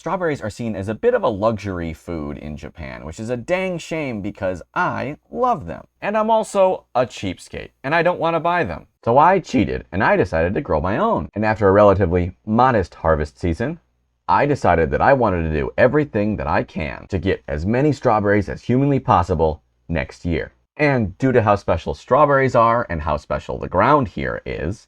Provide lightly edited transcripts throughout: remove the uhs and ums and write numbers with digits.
Strawberries are seen as a bit of a luxury food in Japan, which is a dang shame because I love them. And I'm also a cheapskate, and I don't want to buy them. So I cheated, and I decided to grow my own. And after a relatively modest harvest season, I decided that I wanted to do everything that I can to get as many strawberries as humanly possible next year. And due to how special strawberries are and how special the ground here is,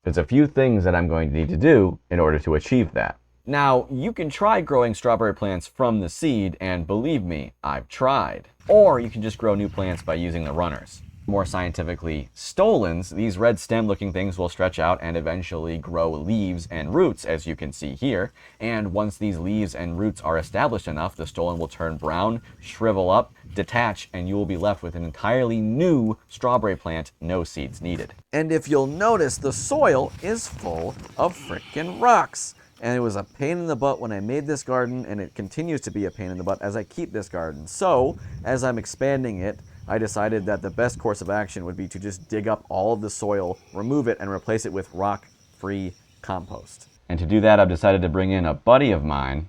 there's a few things that I'm going to need to do in order to achieve that. Now, you can try growing strawberry plants from the seed, and believe me, I've tried. Or you can just grow new plants by using the runners. More scientifically, stolons, these red stem-looking things will stretch out and eventually grow leaves and roots, as you can see here. And once these leaves and roots are established enough, the stolon will turn brown, shrivel up, detach, and you will be left with an entirely new strawberry plant, no seeds needed. And if you'll notice, the soil is full of frickin' rocks. And it was a pain in the butt when I made this garden, and it continues to be a pain in the butt as I keep this garden. So, as I'm expanding it, I decided that the best course of action would be to just dig up all of the soil, remove it, and replace it with rock-free compost. And to do that, I've decided to bring in a buddy of mine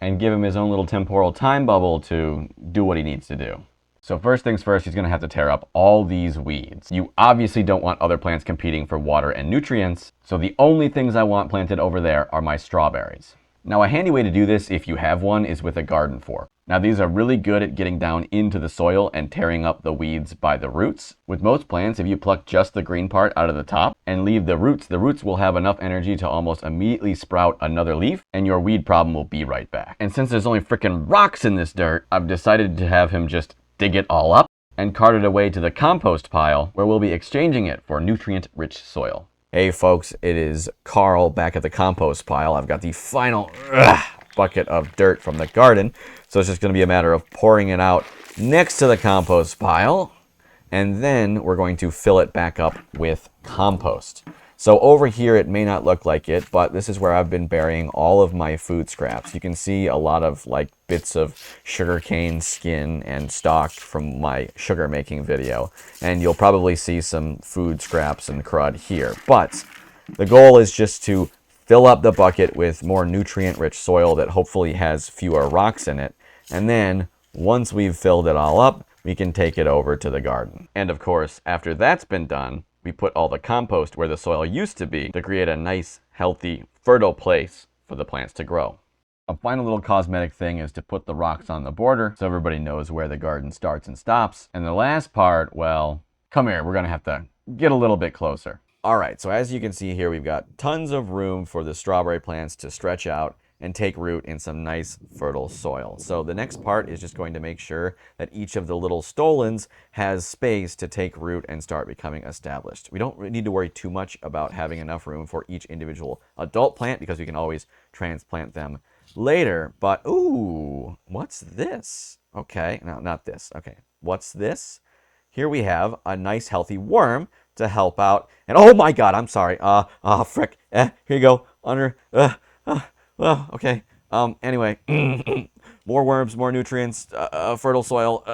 and give him his own little temporal time bubble to do what he needs to do. So first things first, he's going to have to tear up all these weeds. You obviously don't want other plants competing for water and nutrients, so the only things I want planted over there are my strawberries. Now a handy way to do this, if you have one, is with a garden fork. Now these are really good at getting down into the soil and tearing up the weeds by the roots. With most plants, if you pluck just the green part out of the top and leave the roots will have enough energy to almost immediately sprout another leaf, and your weed problem will be right back. And since there's only frickin' rocks in this dirt, I've decided to have him just dig it all up and cart it away to the compost pile, where we'll be exchanging it for nutrient-rich soil. Hey folks, it is Carl back at the compost pile. I've got the final bucket of dirt from the garden, so it's just going to be a matter of pouring it out next to the compost pile, and then we're going to fill it back up with compost. So over here, it may not look like it, but this is where I've been burying all of my food scraps. You can see a lot of like bits of sugarcane skin and stalk from my sugar making video. And you'll probably see some food scraps and crud here. But the goal is just to fill up the bucket with more nutrient-rich soil that hopefully has fewer rocks in it. And then once we've filled it all up, we can take it over to the garden. And of course, after that's been done, we put all the compost where the soil used to be to create a nice, healthy, fertile place for the plants to grow. A final little cosmetic thing is to put the rocks on the border so everybody knows where the garden starts and stops. And the last part, well, come here, we're gonna have to get a little bit closer. All right, so as you can see here, we've got tons of room for the strawberry plants to stretch out and take root in some nice fertile soil. So the next part is just going to make sure that each of the little stolons has space to take root and start becoming established. We don't need to worry too much about having enough room for each individual adult plant because we can always transplant them later. But ooh, what's this? Okay, no, not this. Okay, what's this? Here we have a nice healthy worm to help out. And oh my God, I'm sorry. Frick. Here you go. Under. Well, okay. Anyway, more worms, more nutrients, fertile soil.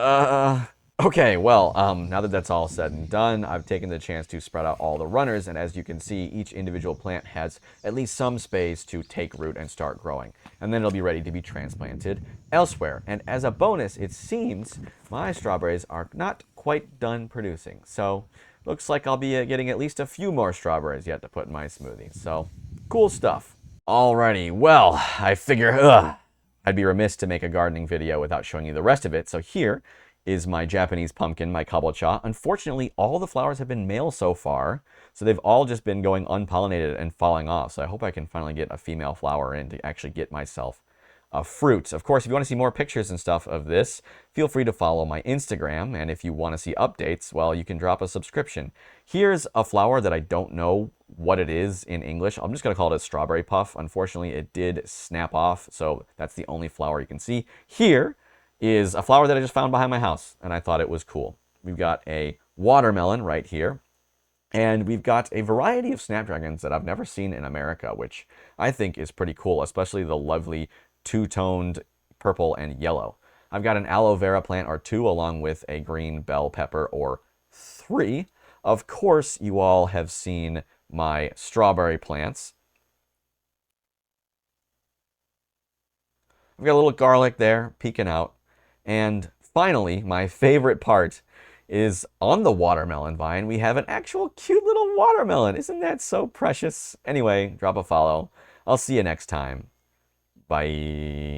Okay, well, now that that's all said and done, I've taken the chance to spread out all the runners, and as you can see, each individual plant has at least some space to take root and start growing. And then it'll be ready to be transplanted elsewhere. And as a bonus, it seems my strawberries are not quite done producing. So, looks like I'll be getting at least a few more strawberries yet to put in my smoothie. So, cool stuff. Alrighty, well, I figure I'd be remiss to make a gardening video without showing you the rest of it. So here is my Japanese pumpkin, my kabocha. Unfortunately, all the flowers have been male so far, so they've all just been going unpollinated and falling off. So I hope I can finally get a female flower in to actually get myself a fruit. Of course, if you want to see more pictures and stuff of this, feel free to follow my Instagram. And if you want to see updates, well, you can drop a subscription. Here's a flower that I don't know what it is in English. I'm just going to call it a strawberry puff. Unfortunately, it did snap off, so that's the only flower you can see. Here is a flower that I just found behind my house, and I thought it was cool. We've got a watermelon right here. And we've got a variety of snapdragons that I've never seen in America, which I think is pretty cool, especially the lovely two-toned purple and yellow. I've got an aloe vera plant or two, along with a green bell pepper or three. Of course, you all have seen my strawberry plants. We've got a little garlic there peeking out. And finally, my favorite part is on the watermelon vine, we have an actual cute little watermelon. Isn't that so precious? Anyway, drop a follow. I'll see you next time. Bye.